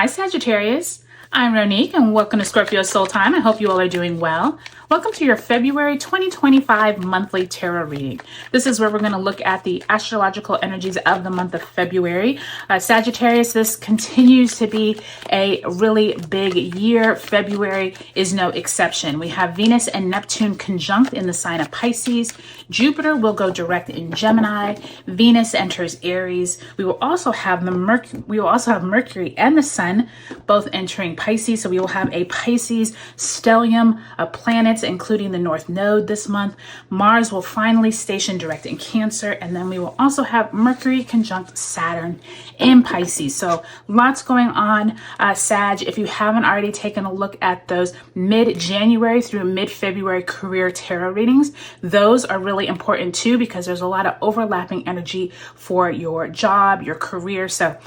Hi Sagittarius, I'm Ronique and welcome to Scorpio Soul Time. I hope you all are doing well. Welcome to your February 2025 monthly tarot reading. This is where we're going to look at the astrological energies of the month of February. Sagittarius, this continues to be a really big year. February is no exception. We have Venus and Neptune conjunct in the sign of Pisces. Jupiter will go direct in Gemini. Venus enters Aries. We will also have Mercury and the Sun both entering Pisces. So we will have a Pisces stellium of planets, including the North Node this month. Mars will finally station direct in Cancer, and then we will also have Mercury conjunct Saturn in Pisces. So lots going on, Sag. If you haven't already taken a look at those mid-January through mid-February career tarot readings, those are really important too, because there's a lot of overlapping energy for your job, your career. So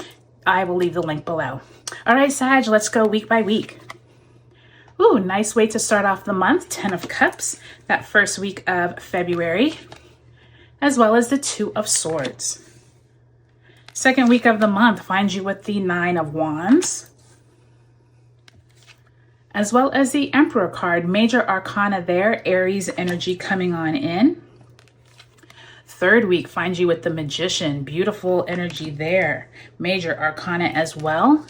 I will leave the link below. All right, Sag, let's go week by week. Ooh, nice way to start off the month. 10 of Cups, that first week of February, as well as the 2 of Swords. Second week of the month finds you with the 9 of Wands, as well as the Emperor card. Major arcana there, Aries energy coming on in. Third week finds you with the Magician, beautiful energy there. Major arcana as well.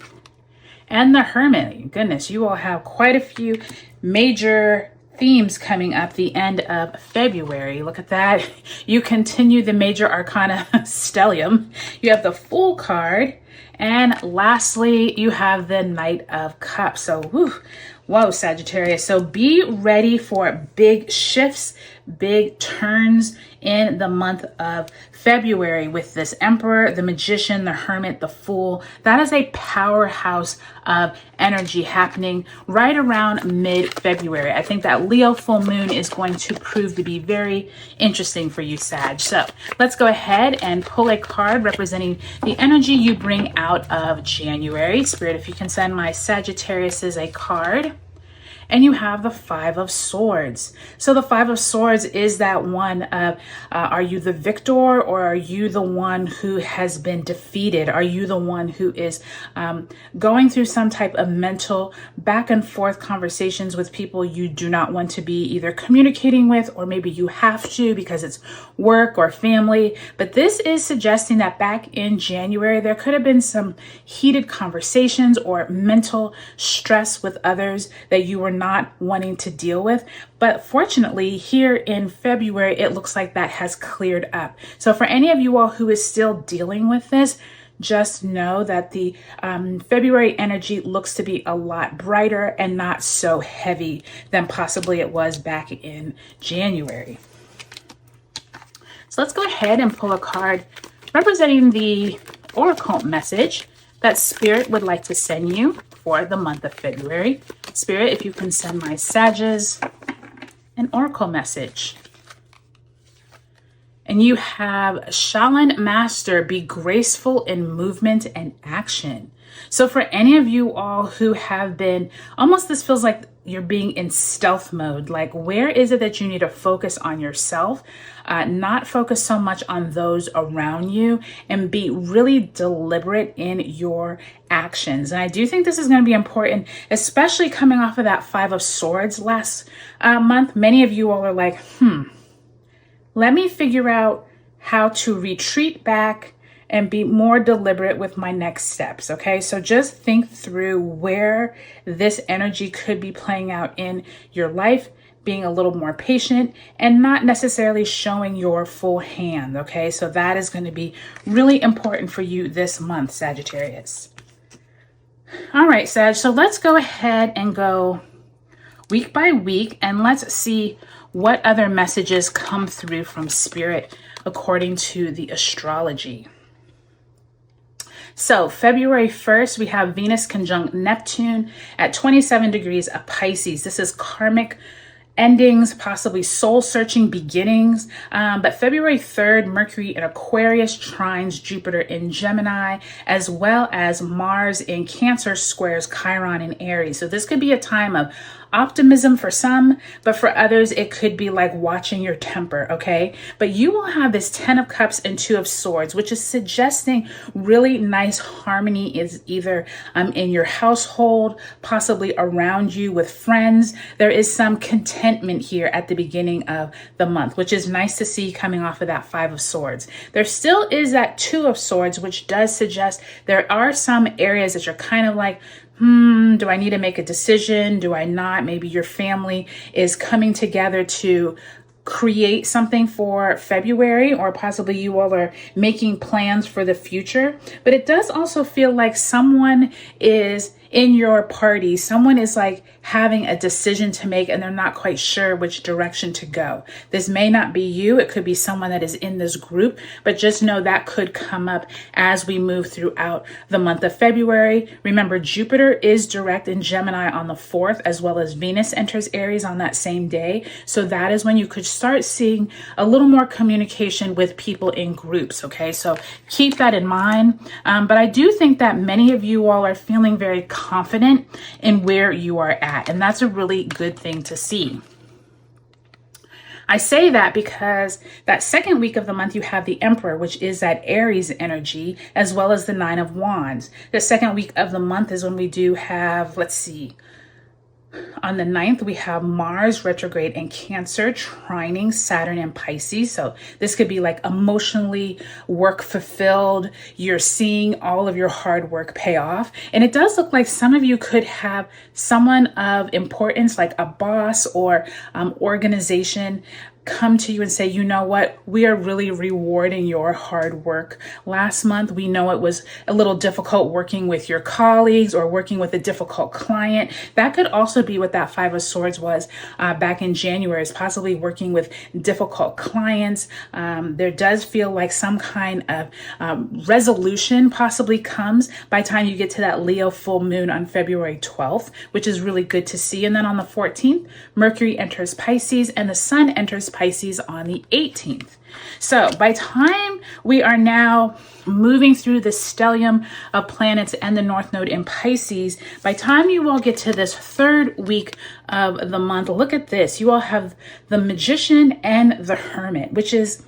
And the Hermit. Goodness, you all have quite a few major themes coming up the end of February. Look at that. You continue the major arcana stellium. You have the Fool card. And lastly, you have the Knight of Cups. So, whoa, Sagittarius. So be ready for big shifts, big turns in the month of February with this Emperor, the Magician, the Hermit, the Fool. That is a powerhouse of energy happening right around mid-February. I think that Leo full moon is going to prove to be very interesting for you, Sag. So let's go ahead and pull a card representing the energy you bring out of January. Spirit, if you can send my Sagittariuses a card. And you have the 5 of Swords. So the 5 of Swords is that one of, are you the victor or are you the one who has been defeated? Are you the one who is going through some type of mental back and forth conversations with people you do not want to be either communicating with, or maybe you have to because it's work or family? But this is suggesting that back in January, there could have been some heated conversations or mental stress with others that you were not wanting to deal with. But fortunately, here in February, it looks like that has cleared up. So for any of you all who is still dealing with this, just know that the February energy looks to be a lot brighter and not so heavy than possibly it was back in January. So let's go ahead and pull a card representing the oracle message that Spirit would like to send you for the month of February. Spirit, if you can send my Sages an oracle message. And you have Shaolin Master, be graceful in movement and action. So for any of you all who have been, almost this feels like you're being in stealth mode. Like, where is it that you need to focus on yourself, not focus so much on those around you, and be really deliberate in your actions? And I do think this is going to be important, especially coming off of that 5 of Swords last month. Many of you all are like, let me figure out how to retreat back and be more deliberate with my next steps. Okay, so just think through where this energy could be playing out in your life, being a little more patient and not necessarily showing your full hand. Okay, so that is going to be really important for you this month, Sagittarius. All right, Sag, so let's go ahead and go week by week and let's see what other messages come through from Spirit according to the astrology. So February 1st, we have Venus conjunct Neptune at 27 degrees of Pisces. This is karmic endings, possibly soul-searching beginnings. But February 3rd, Mercury in Aquarius trines Jupiter in Gemini, as well as Mars in Cancer squares Chiron in Aries. So this could be a time of optimism for some, but for others, it could be like watching your temper, okay? But you will have this 10 of Cups and 2 of Swords, which is suggesting really nice harmony is either in your household, possibly around you with friends. There is some contentment here at the beginning of the month, which is nice to see coming off of that 5 of Swords. There still is that 2 of Swords, which does suggest there are some areas that you're kind of like, do I need to make a decision? Do I not? Maybe your family is coming together to create something for February, or possibly you all are making plans for the future. But it does also feel like someone is in your party, someone is like having a decision to make and they're not quite sure which direction to go. This may not be you. It could be someone that is in this group, but just know that could come up as we move throughout the month of February. Remember, Jupiter is direct in Gemini on the 4th, as well as Venus enters Aries on that same day. So that is when you could start seeing a little more communication with people in groups. Okay, so keep that in mind. But I do think that many of you all are feeling very confident in where you are at, and that's a really good thing to see. I say that because that second week of the month, you have the Emperor, which is that Aries energy, as well as the 9 of Wands. The second week of the month is when we do have, let's see, on the 9th, we have Mars retrograde in Cancer, trining Saturn in Pisces. So this could be like emotionally work fulfilled. You're seeing all of your hard work pay off. And it does look like some of you could have someone of importance, like a boss or organization, come to you and say, you know what, we are really rewarding your hard work. Last month, we know it was a little difficult working with your colleagues or working with a difficult client. That could also be what that 5 of Swords was back in January, is possibly working with difficult clients. There does feel like some kind of resolution possibly comes by the time you get to that Leo full moon on February 12th, which is really good to see. And then on the 14th, Mercury enters Pisces and the Sun enters Pisces on the 18th. So by time we are now moving through the stellium of planets and the North Node in Pisces, by time you all get to this third week of the month, look at this. You all have the Magician and the Hermit, which is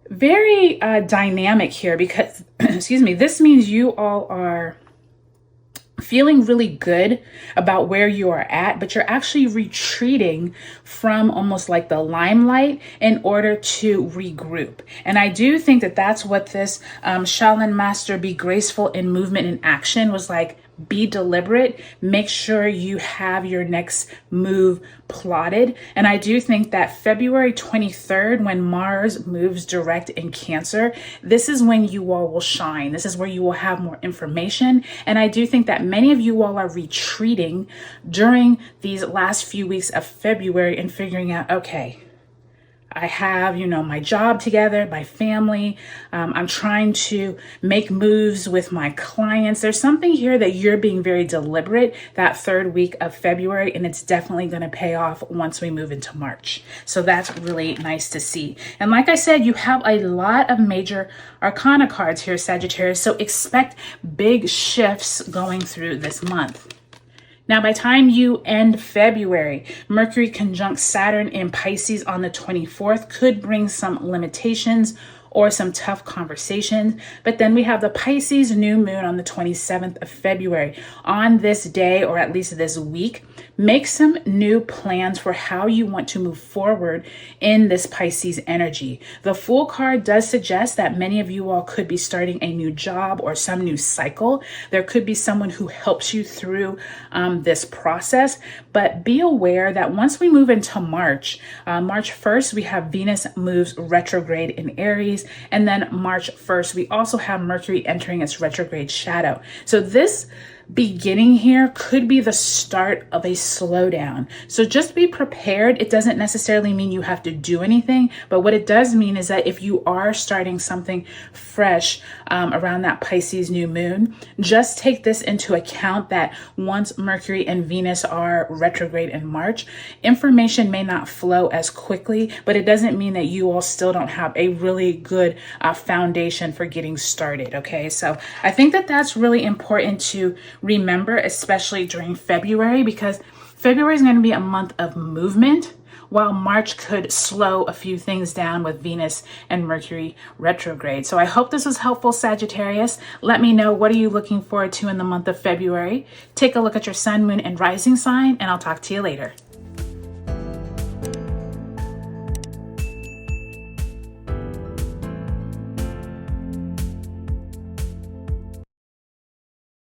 very dynamic here because, excuse me, this means you all are feeling really good about where you are at, but you're actually retreating from almost like the limelight in order to regroup. And I do think that that's what this Shaolin Master Be Graceful in Movement and Action was like. Be deliberate, make sure you have your next move plotted. And I do think that February 23rd, when Mars moves direct in Cancer, this is when you all will shine. This is where you will have more information. And I do think that many of you all are retreating during these last few weeks of February and figuring out, okay, I have, my job together, my family. I'm trying to make moves with my clients. There's something here that you're being very deliberate that third week of February, and it's definitely going to pay off once we move into March. So that's really nice to see. And like I said, you have a lot of major arcana cards here, Sagittarius. So expect big shifts going through this month. Now, by the time you end February, Mercury conjunct Saturn in Pisces on the 24th could bring some limitations or some tough conversations. But then we have the Pisces new moon on the 27th of February. On this day, or at least this week, make some new plans for how you want to move forward in this Pisces energy. The Fool card does suggest that many of you all could be starting a new job or some new cycle. There could be someone who helps you through this process, but be aware that once we move into March 1st, we have Venus moves retrograde in Aries. And then March 1st, we also have Mercury entering its retrograde shadow. So this beginning here could be the start of a slowdown. So just be prepared. It doesn't necessarily mean you have to do anything, but what it does mean is that if you are starting something fresh around that Pisces new moon, just take this into account that once Mercury and Venus are retrograde in March, information may not flow as quickly, but it doesn't mean that you all still don't have a really good foundation for getting started. Okay, so I think that that's really important to remember, especially during February, because February is going to be a month of movement, while March could slow a few things down with Venus and Mercury retrograde. So I hope this was helpful, Sagittarius. Let me know, what are you looking forward to in the month of February? Take a look at your sun, moon, and rising sign, and I'll talk to you later.